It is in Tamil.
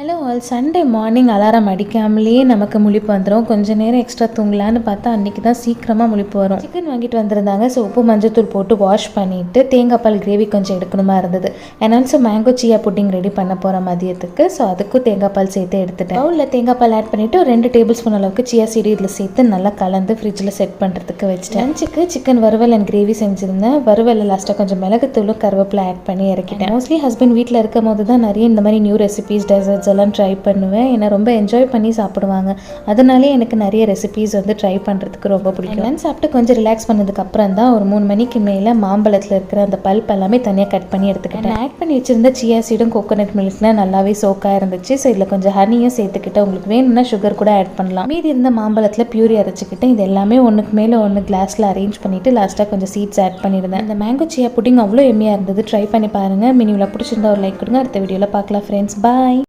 Hello all, Sunday morning alarm அடிக்காமலேயே நமக்கு முழிப்பு வந்துடும். கொஞ்சம் நேரம் எக்ஸ்ட்ரா தூங்கலான்னு பார்த்தா அன்றைக்கி தான் சீக்கிரமாக முழிப்பு வரும். சிக்கன் வாங்கிட்டு வந்திருந்தாங்க. ஸோ உப்பு மஞ்சத்தூள் போட்டு வாஷ் பண்ணிவிட்டு தேங்காய் பால் கிரேவி கொஞ்சம் எடுக்கணுமா இருந்தது. And also mango chia pudding ready பண்ண போகிற மதியத்துக்கு. ஸோ அதுக்கும் தேங்காய் பால் சேர்த்து எடுத்துட்டேன். பவுலில் தேங்காய் பால் ஆட் பண்ணிவிட்டு 2 டேபிள் ஸ்பூன் அளவுக்கு சியா சீடு இதில் சேர்த்து நல்லா கலந்து ஃப்ரிட்ஜில் செட் பண்ணுறதுக்கு வச்சுட்டேன். லஞ்சுக்கு சிக்கன் வறுவல் அண்ட் கிரேவி செஞ்சுருந்தேன். வறுவலில் லாஸ்ட்டாக கொஞ்சம் மிளகுத்தூளும் கருவேப்பிலை ஆட் பண்ணி இறக்கிட்டேன். மோஸ்ட்லி ஹஸ்பண்ட் வீட்டில் இருக்கும் போது தான் நிறைய இந்த மாதிரி நியூ ரெசிபீஸ் டெசர்ட்ஸ் எல்லாம் ட்ரை பண்ணுவேன். என்னை ரொம்ப என்ஜாய் பண்ணி சாப்பிடுவாங்க. அதனாலே எனக்கு நிறைய ரெசிபீஸ் வந்து ட்ரை பண்ணுறதுக்கு ரொம்ப பிடிக்கும். லஞ்ச் சாப்பிட்டு கொஞ்சம் ரிலாக்ஸ் பண்ணதுக்கப்புறம் தான் ஒரு 3 மணிக்கு மேலே மாம்பழத்தில் இருக்கிற அந்த பல்ப் எல்லாமே தனியாக கட் பண்ணி எடுத்துக்கிட்டேன். ஆட் பண்ணி வச்சிருந்த சியா சீடும் கோகோனட் மில்க்லாம் நல்லாவே சோக்காக இருந்துச்சு. ஸோ இதில் கொஞ்சம் ஹனியும் சேர்த்துக்கிட்டேன். உங்களுக்கு வேணும்னா சுகர் கூட ஆட் பண்ணலாம். மீதி இருந்த மாம்பழத்தில் பியூரி அரைச்சிக்கிட்டேன். இது எல்லாமே ஒன்றுக்கு மேலே ஒன்று கிளாஸில் அரேஞ்ச் பண்ணிவிட்டு லாஸ்ட்டாக கொஞ்சம் சீட்ஸ் ஆட் பண்ணியிருந்தேன். இந்த மேங்கோ சியா புட்டிங் அவ்வளோ எம்மியாக இருந்தது. ட்ரை பண்ணி பாருங்கள். மினிவில் பிடிச்சிருந்தா ஒரு லைக் கொடுங்க. அடுத்த வீடியோவில் பார்க்கலாம் ஃப்ரெண்ட்ஸ். பாய்.